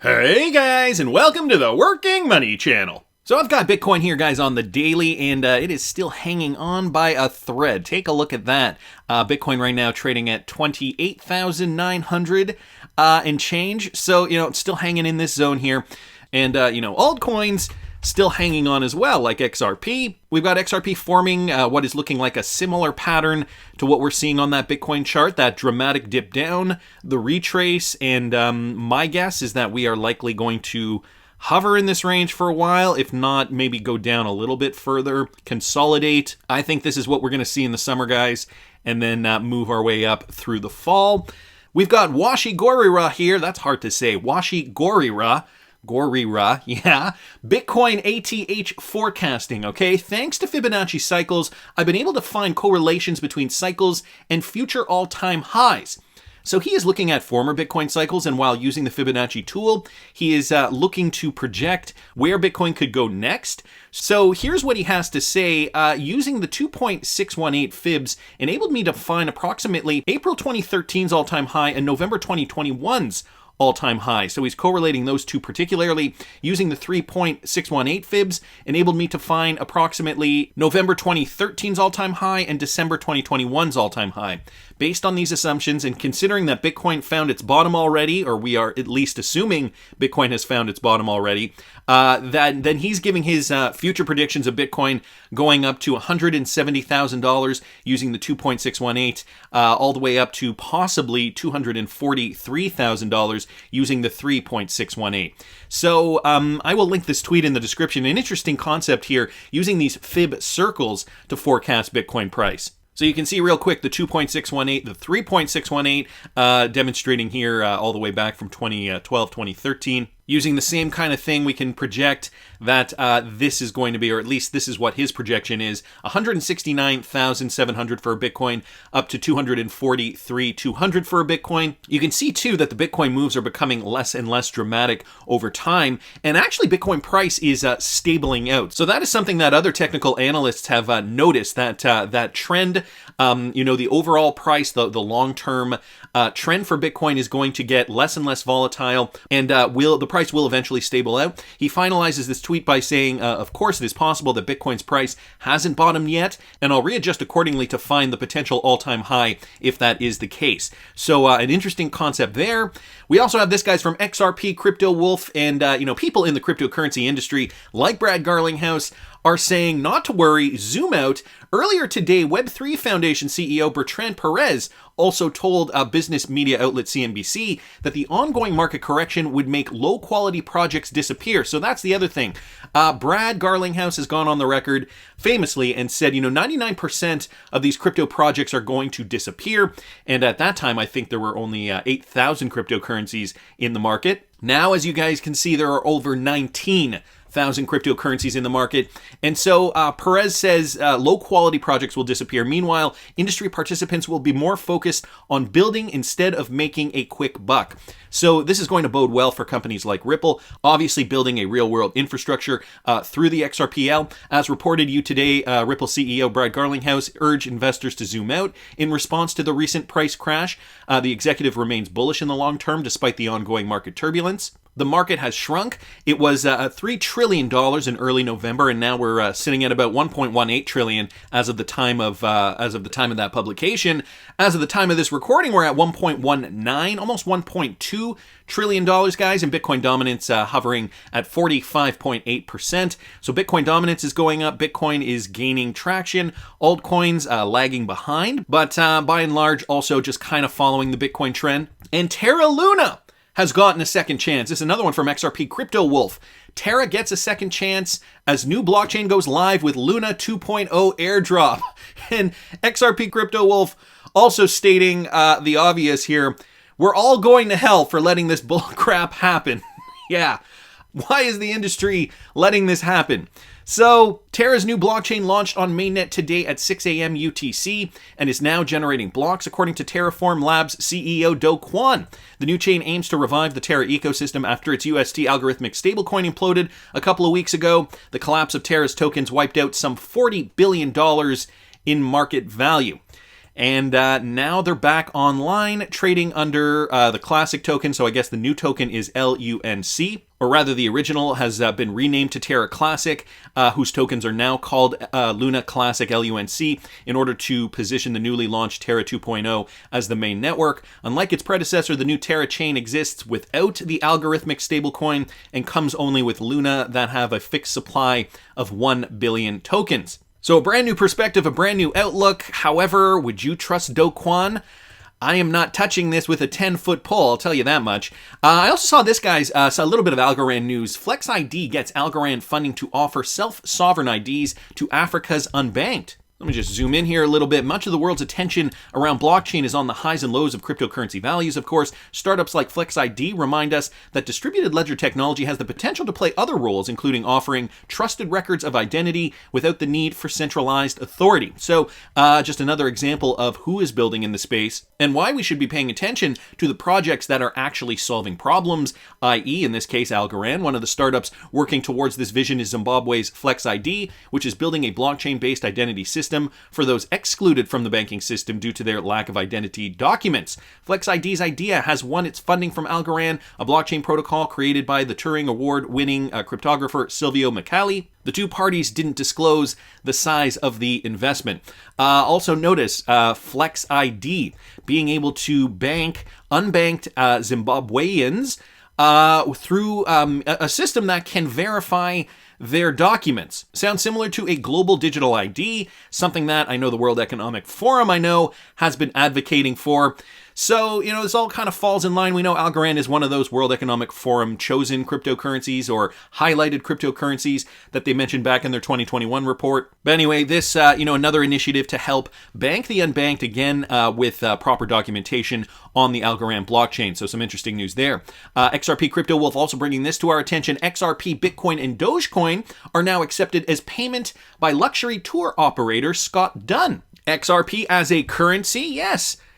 Hey guys, and welcome to the Working Money Channel. So I've got Bitcoin here, guys, on the daily, and it is still hanging on by a thread. Take a look at that. Bitcoin right now trading at 28,900 and change. So, it's still hanging in this zone here. And, altcoins still hanging on as well, like XRP. We've got XRP forming what is looking like a similar pattern to what we're seeing on that Bitcoin chart, that dramatic dip down, the retrace, and my guess is that we are likely going to hover in this range for a while, if not maybe go down a little bit further, consolidate. I think this is what we're going to see in the summer, guys, and then move our way up through the fall. We've got Gorira here. That's hard to say. Gorira, yeah. Bitcoin Ath Forecasting, okay? Thanks to Fibonacci cycles, I've been able to find correlations between cycles and future all-time highs. So he is looking at former Bitcoin cycles, and while using the Fibonacci tool, he is looking to project where Bitcoin could go next. So here's what he has to say. Using the 2.618 fibs enabled me to find approximately April 2013's all-time high and November 2021's all-time high. So he's correlating those two particularly. Using the 3.618 fibs enabled me to find approximately November 2013's all-time high and December 2021's all-time high. Based on these assumptions and considering that Bitcoin found its bottom already, or we are at least assuming Bitcoin has found its bottom already, then he's giving his future predictions of Bitcoin going up to $170,000 using the 2.618, all the way up to possibly $243,000 using the 3.618. So I will link this tweet in the description. An interesting concept here, using these fib circles to forecast Bitcoin price. So you can see real quick the 2.618, the 3.618, demonstrating here all the way back from 2012, 2013. Using the same kind of thing, we can project that this is going to be, or at least this is what his projection is, 169,700 for a Bitcoin, up to 243,200 for a Bitcoin. You can see, too, that the Bitcoin moves are becoming less and less dramatic over time, and actually Bitcoin price is stabling out. So that is something that other technical analysts have noticed, that that trend, the overall price, the long-term trend for Bitcoin is going to get less and less volatile, and the price will eventually stable out. He finalizes this tweet by saying, of course, it is possible that Bitcoin's price hasn't bottomed yet, and I'll readjust accordingly to find the potential all-time high if that is the case. So an interesting concept there. We also have this guy's from XRP, Crypto Wolf, and people in the cryptocurrency industry like Brad Garlinghouse are saying not to worry, zoom out. Earlier today, Web3 Foundation CEO Bertrand Perez also told business media outlet CNBC that the ongoing market correction would make low-quality projects disappear. So that's the other thing. Brad Garlinghouse has gone on the record famously and said, 99% of these crypto projects are going to disappear. And at that time, I think there were only 8,000 cryptocurrencies in the market. Now, as you guys can see, there are over 19,000 cryptocurrencies in the market. And so Perez says low quality projects will disappear. Meanwhile, industry participants will be more focused on building instead of making a quick buck. So this is going to bode well for companies like Ripple, obviously building a real world infrastructure through the XRPL. As reported to you today, Ripple CEO Brad Garlinghouse urged investors to zoom out in response to the recent price crash. The executive remains bullish in the long term despite the ongoing market turbulence. The market has shrunk. It was $3 trillion in early November, and now we're sitting at about 1.18 trillion as of the time of that publication. As of the time of this recording, we're at 1.19, almost 1.2 trillion dollars, guys, and Bitcoin dominance hovering at 45.8%. So Bitcoin dominance is going up. Bitcoin is gaining traction. Altcoins lagging behind, but by and large, also just kind of following the Bitcoin trend. And Terra Luna has gotten a second chance. This is another one from XRP Crypto Wolf. Terra gets a second chance as new blockchain goes live with Luna 2.0 airdrop. And XRP Crypto Wolf also stating the obvious here. We're all going to hell for letting this bullcrap happen. Yeah. Why is the industry letting this happen? So, Terra's new blockchain launched on mainnet today at 6 a.m. UTC and is now generating blocks, according to Terraform Labs CEO Do Kwon. The new chain aims to revive the Terra ecosystem after its UST algorithmic stablecoin imploded a couple of weeks ago. The collapse of Terra's tokens wiped out some $40 billion in market value. And now they're back online, trading under the classic token. So I guess the new token is LUNC, or rather the original has been renamed to Terra Classic, whose tokens are now called Luna Classic LUNC in order to position the newly launched Terra 2.0 as the main network. Unlike its predecessor, the new Terra chain exists without the algorithmic stablecoin and comes only with Luna that have a fixed supply of 1 billion tokens. So a brand new perspective, a brand new outlook. However, would you trust Do Kwon? I am not touching this with a 10-foot pole, I'll tell you that much. I also saw this, guys, saw a little bit of Algorand news. FlexID gets Algorand funding to offer self-sovereign IDs to Africa's unbanked. Let me just zoom in here a little bit. Much of the world's attention around blockchain is on the highs and lows of cryptocurrency values, of course. Startups like FlexID remind us that distributed ledger technology has the potential to play other roles, including offering trusted records of identity without the need for centralized authority. So, just another example of who is building in the space and why we should be paying attention to the projects that are actually solving problems, i.e., in this case, Algorand. One of the startups working towards this vision is Zimbabwe's FlexID, which is building a blockchain-based identity system for those excluded from the banking system due to their lack of identity documents. FlexID's idea has won its funding from Algorand, a blockchain protocol created by the Turing Award-winning cryptographer Silvio Micali. The two parties didn't disclose the size of the investment. Also notice FlexID being able to bank unbanked Zimbabweans through a system that can verify their documents. Sounds similar to a global digital ID, something that I know the World Economic Forum, has been advocating for. So, this all kind of falls in line. We know Algorand is one of those World Economic Forum chosen cryptocurrencies or highlighted cryptocurrencies that they mentioned back in their 2021 report. But anyway, this, another initiative to help bank the unbanked again with proper documentation on the Algorand blockchain. So some interesting news there. XRP Crypto Wolf also bringing this to our attention. XRP, Bitcoin, and Dogecoin are now accepted as payment by luxury tour operator Scott Dunn. XRP as a currency?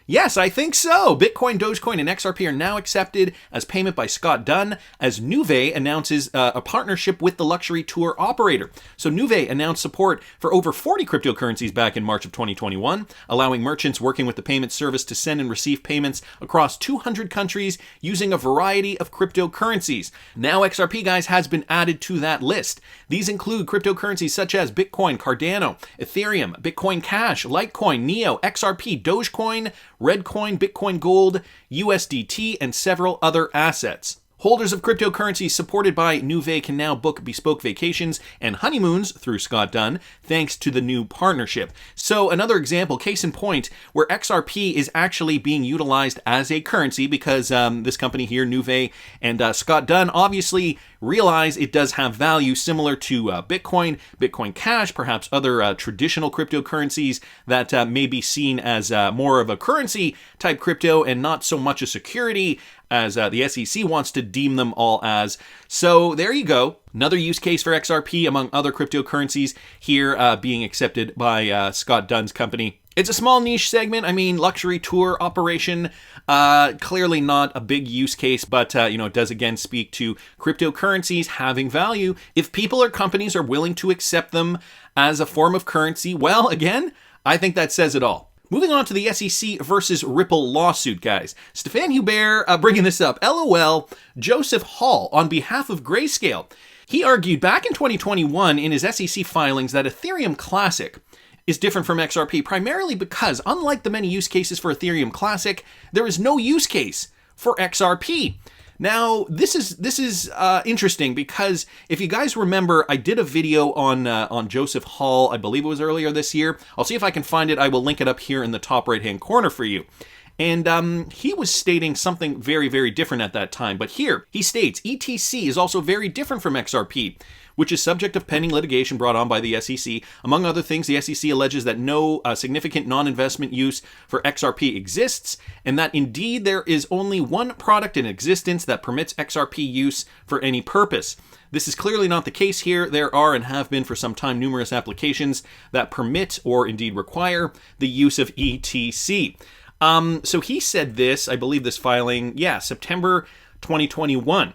Yes, I think so. Bitcoin, Dogecoin, and XRP are now accepted as payment by Scott Dunn as Nuve announces a partnership with the luxury tour operator. So Nuve announced support for over 40 cryptocurrencies back in March of 2021, allowing merchants working with the payment service to send and receive payments across 200 countries using a variety of cryptocurrencies. Now XRP, guys, has been added to that list. These include cryptocurrencies such as Bitcoin, Cardano, Ethereum, Bitcoin Cash, Litecoin, Neo, XRP, Dogecoin, Redcoin, Bitcoin Gold, USDT, and several other assets. Holders of cryptocurrencies supported by Nuve can now book bespoke vacations and honeymoons through Scott Dunn, thanks to the new partnership. So another example, case in point, where XRP is actually being utilized as a currency because this company here, Nuve, and Scott Dunn obviously realize it does have value similar to Bitcoin, Bitcoin Cash, perhaps other traditional cryptocurrencies that may be seen as more of a currency type crypto and not so much a security as the SEC wants to deem them all as. So there you go. Another use case for XRP among other cryptocurrencies here being accepted by Scott Dunn's company. It's a small niche segment. Luxury tour operation, clearly not a big use case, but, it does again speak to cryptocurrencies having value. If people or companies are willing to accept them as a form of currency, well, again, I think that says it all. Moving on to the SEC versus Ripple lawsuit, guys. Stefan Hubert bringing this up. LOL, Joseph Hall on behalf of Grayscale. He argued back in 2021 in his SEC filings that Ethereum Classic is different from XRP, primarily because, unlike the many use cases for Ethereum Classic, there is no use case for XRP. Now, this is interesting because if you guys remember, I did a video on Joseph Hall, I believe it was earlier this year. I'll see if I can find it. I will link it up here in the top right-hand corner for you. And he was stating something very, very different at that time. But here, he states, ETC is also very different from XRP, which is subject of pending litigation brought on by the SEC. Among other things, the SEC alleges that no significant non-investment use for XRP exists, and that indeed there is only one product in existence that permits XRP use for any purpose. This is clearly not the case here. There are and have been for some time numerous applications that permit or indeed require the use of ETC. So he said this, I believe this filing, September 2021.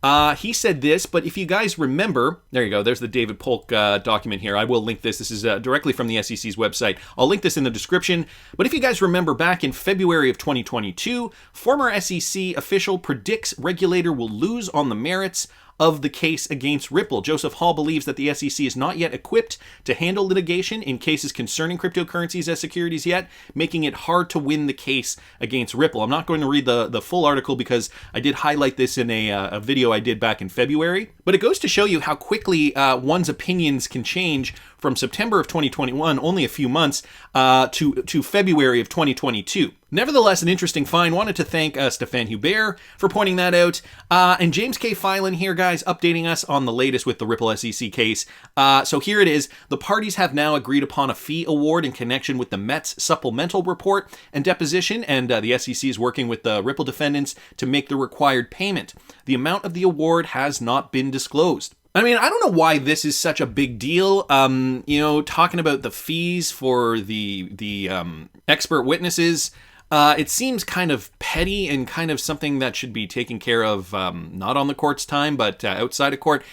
He said this, but if you guys remember, there you go, there's the David Polk document here. I will link this. This is directly from the SEC's website. I'll link this in the description. But if you guys remember, back in February of 2022, former SEC official predicts regulator will lose on the merits of the case against Ripple. Joseph Hall believes that the SEC is not yet equipped to handle litigation in cases concerning cryptocurrencies as securities yet, making it hard to win the case against Ripple. I'm not going to read the full article because I did highlight this in a video I did back in February, but it goes to show you how quickly one's opinions can change from September of 2021, only a few months, to February of 2022. Nevertheless, an interesting find. Wanted to thank Stéphane Hubert for pointing that out. And James K. Filan here, guys, updating us on the latest with the Ripple SEC case. So here it is. The parties have now agreed upon a fee award in connection with the Mets supplemental report and deposition, and the SEC is working with the Ripple defendants to make the required payment. The amount of the award has not been disclosed. I mean, I don't know why this is such a big deal. Talking about the fees for the expert witnesses, it seems kind of petty and kind of something that should be taken care of not on the court's time, but outside of court.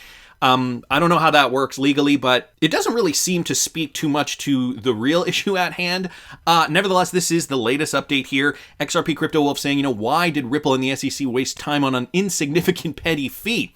I don't know how that works legally, but it doesn't really seem to speak too much to the real issue at hand. Nevertheless, this is the latest update here. XRP Crypto Wolf saying, why did Ripple and the SEC waste time on an insignificant petty fee?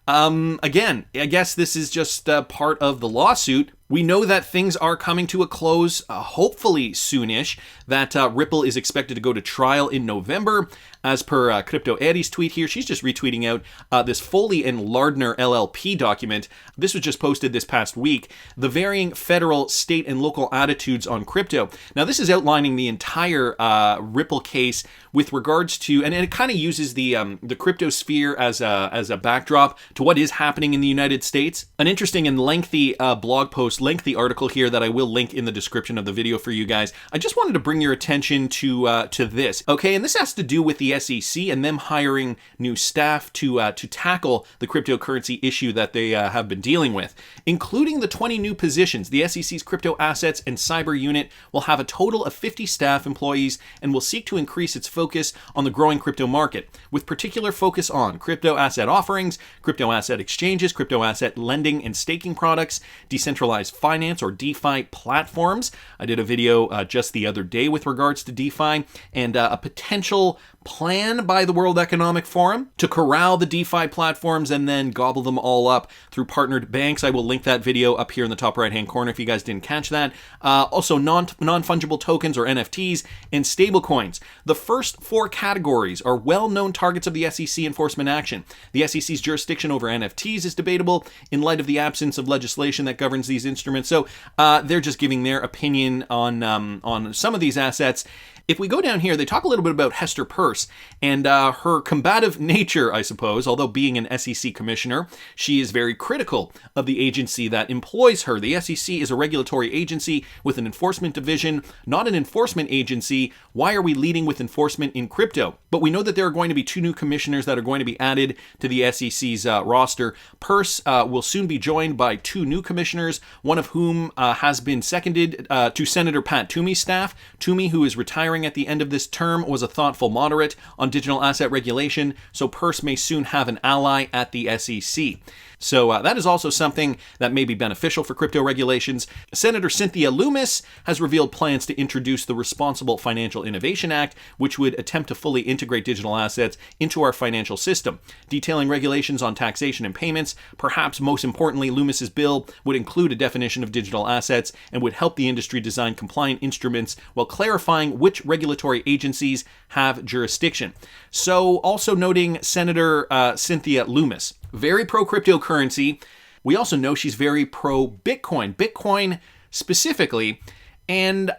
Again, I guess this is just part of the lawsuit. We know that things are coming to a close, hopefully soonish, that Ripple is expected to go to trial in November. As per Crypto Eddie's tweet here, she's just retweeting out this Foley and Lardner LLP document. This was just posted this past week. The varying federal, state, and local attitudes on crypto. Now, this is outlining the entire Ripple case with regards to, and it kind of uses the crypto sphere as a backdrop to what is happening in the United States. An interesting and lengthy blog post, lengthy article here that I will link in the description of the video for you guys. I just wanted to bring your attention to this. Okay, and this has to do with the SEC and them hiring new staff to tackle the cryptocurrency issue that they have been dealing with. Including the 20 new positions, the SEC's crypto assets and cyber unit will have a total of 50 staff employees and will seek to increase its focus on the growing crypto market, with particular focus on crypto asset offerings, crypto asset exchanges, crypto asset lending and staking products, decentralized finance or DeFi platforms. I did a video just the other day with regards to DeFi and a potential plan by the World Economic Forum to corral the DeFi platforms and then gobble them all up through partnered banks. I will link that video up here in the top right hand corner if you guys didn't catch that. Also non-fungible tokens or NFTs and stablecoins. The first four categories are well-known targets of the SEC enforcement action. The SEC's jurisdiction over NFTs is debatable in light of the absence of legislation that governs these instruments. So they're just giving their opinion on some of these assets. If we go down here, they talk a little bit about Hester Peirce and her combative nature, I suppose. Although being an SEC commissioner, she is very critical of the agency that employs her. The SEC is a regulatory agency with an enforcement division, not an enforcement agency. Why are we leading with enforcement in crypto? But we know that there are going to be two new commissioners that are going to be added to the SEC's roster. Peirce will soon be joined by two new commissioners, one of whom has been seconded to Senator Pat Toomey's staff. Toomey, who is retiring at the end of this term, was a thoughtful moderate on digital asset regulation, so Peirce may soon have an ally at the SEC. So that is also something that may be beneficial for crypto regulations. Senator Cynthia Lummis has revealed plans to introduce the Responsible Financial Innovation Act, which would attempt to fully integrate digital assets into our financial system, detailing regulations on taxation and payments. Perhaps most importantly, Lummis's bill would include a definition of digital assets and would help the industry design compliant instruments while clarifying which regulatory agencies have jurisdiction. So also noting Senator Cynthia Lummis. Very pro-cryptocurrency. We also know she's very pro-Bitcoin. Bitcoin specifically. And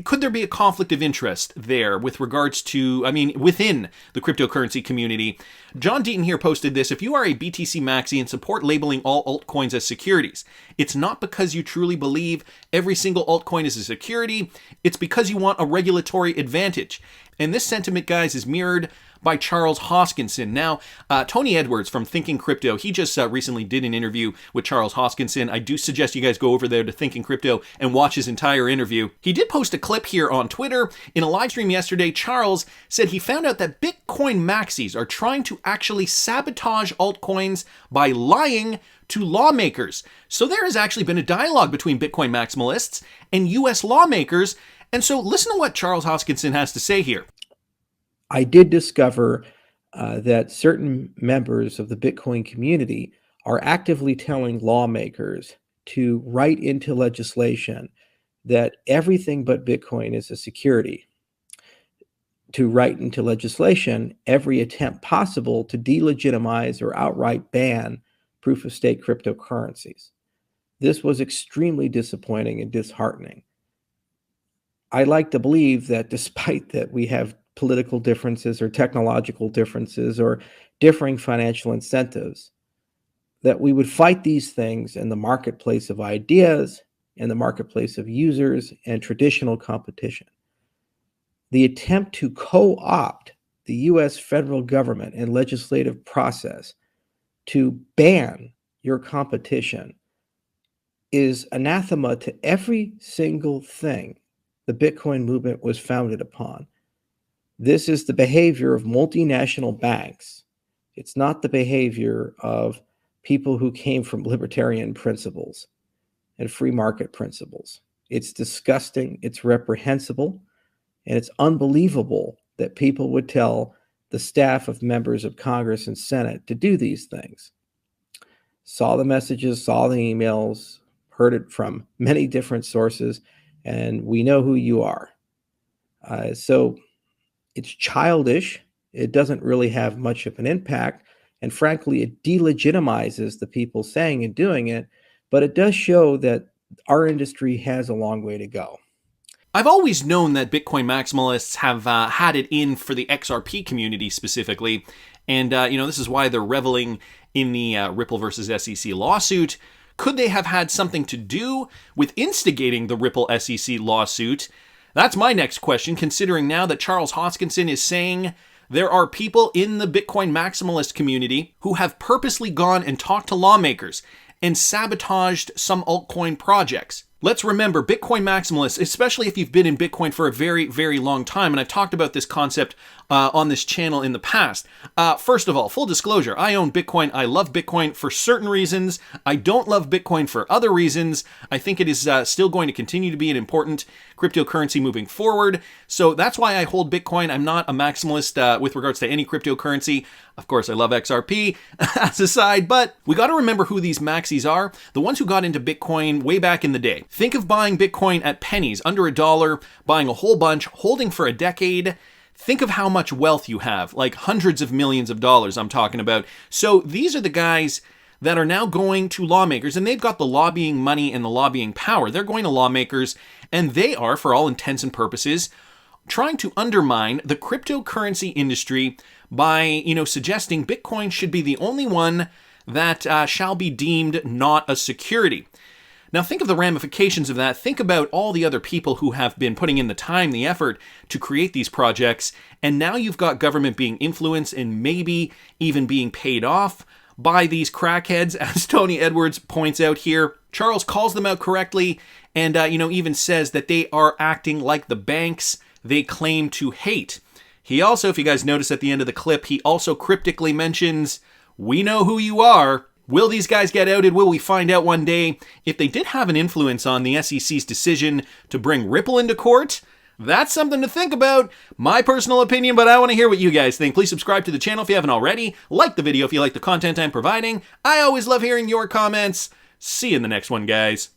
could there be a conflict of interest there with regards to, within the cryptocurrency community? John Deaton here posted this. If you are a BTC maxi and support labeling all altcoins as securities, it's not because you truly believe every single altcoin is a security. It's because you want a regulatory advantage. And this sentiment, guys, is mirrored by Charles Hoskinson. Now, Tony Edwards from Thinking Crypto, he just recently did an interview with Charles Hoskinson. I do suggest you guys go over there to Thinking Crypto and watch his entire interview. He did post a clip here on Twitter. In a live stream yesterday, Charles said he found out that Bitcoin maxis are trying to actually sabotage altcoins by lying to lawmakers. So there has actually been a dialogue between Bitcoin maximalists and US lawmakers. And so listen to what Charles Hoskinson has to say here. I did discover that certain members of the Bitcoin community are actively telling lawmakers to write into legislation that everything but Bitcoin is a security, to write into legislation every attempt possible to delegitimize or outright ban proof-of-stake cryptocurrencies. This was extremely disappointing and disheartening. I like to believe that despite that we have political differences or technological differences or differing financial incentives, that we would fight these things in the marketplace of ideas, in the marketplace of users, and traditional competition. The attempt to co-opt the US federal government and legislative process to ban your competition is anathema to every single thing the Bitcoin movement was founded upon. This is the behavior of multinational banks. It's not the behavior of people who came from libertarian principles and free market principles. It's disgusting, it's reprehensible, and it's unbelievable that people would tell the staff of members of Congress and Senate to do these things. Saw the messages, saw the emails, heard it from many different sources, and we know who you are. So it's childish. It doesn't really have much of an impact. And frankly, it delegitimizes the people saying and doing it. But it does show that our industry has a long way to go. I've always known that Bitcoin maximalists have had it in for the XRP community specifically. And, this is why they're reveling in the Ripple versus SEC lawsuit. Could they have had something to do with instigating the Ripple SEC lawsuit? That's my next question, considering now that Charles Hoskinson is saying there are people in the Bitcoin maximalist community who have purposely gone and talked to lawmakers and sabotaged some altcoin projects. Let's remember, Bitcoin maximalists, especially if you've been in Bitcoin for a very, very long time, and I've talked about this concept on this channel in the past. First of all, full disclosure, I own Bitcoin. I love Bitcoin for certain reasons. I don't love Bitcoin for other reasons. I think it is still going to continue to be an important cryptocurrency moving forward. So that's why I hold Bitcoin. I'm not a maximalist with regards to any cryptocurrency. Of course, I love XRP as a side, but we got to remember who these maxis are, the ones who got into Bitcoin way back in the day. Think of buying Bitcoin at pennies, under $1, buying a whole bunch, holding for a decade. Think of how much wealth you have, like hundreds of millions of dollars I'm talking about. So these are the guys that are now going to lawmakers, and they've got the lobbying money and the lobbying power. They're going to lawmakers, and they are, for all intents and purposes, trying to undermine the cryptocurrency industry by, suggesting Bitcoin should be the only one that shall be deemed not a security. Now think of the ramifications of that. Think about all the other people who have been putting in the time, the effort to create these projects, and now you've got government being influenced and maybe even being paid off by these crackheads, as Tony Edwards points out here. Charles calls them out correctly and, even says that they are acting like the banks they claim to hate. He also, if you guys notice at the end of the clip, he also cryptically mentions, "We know who you are." Will these guys get outed? Will we find out one day? If they did have an influence on the SEC's decision to bring Ripple into court, that's something to think about. My personal opinion, but I want to hear what you guys think. Please subscribe to the channel if you haven't already. Like the video if you like the content I'm providing. I always love hearing your comments. See you in the next one, guys.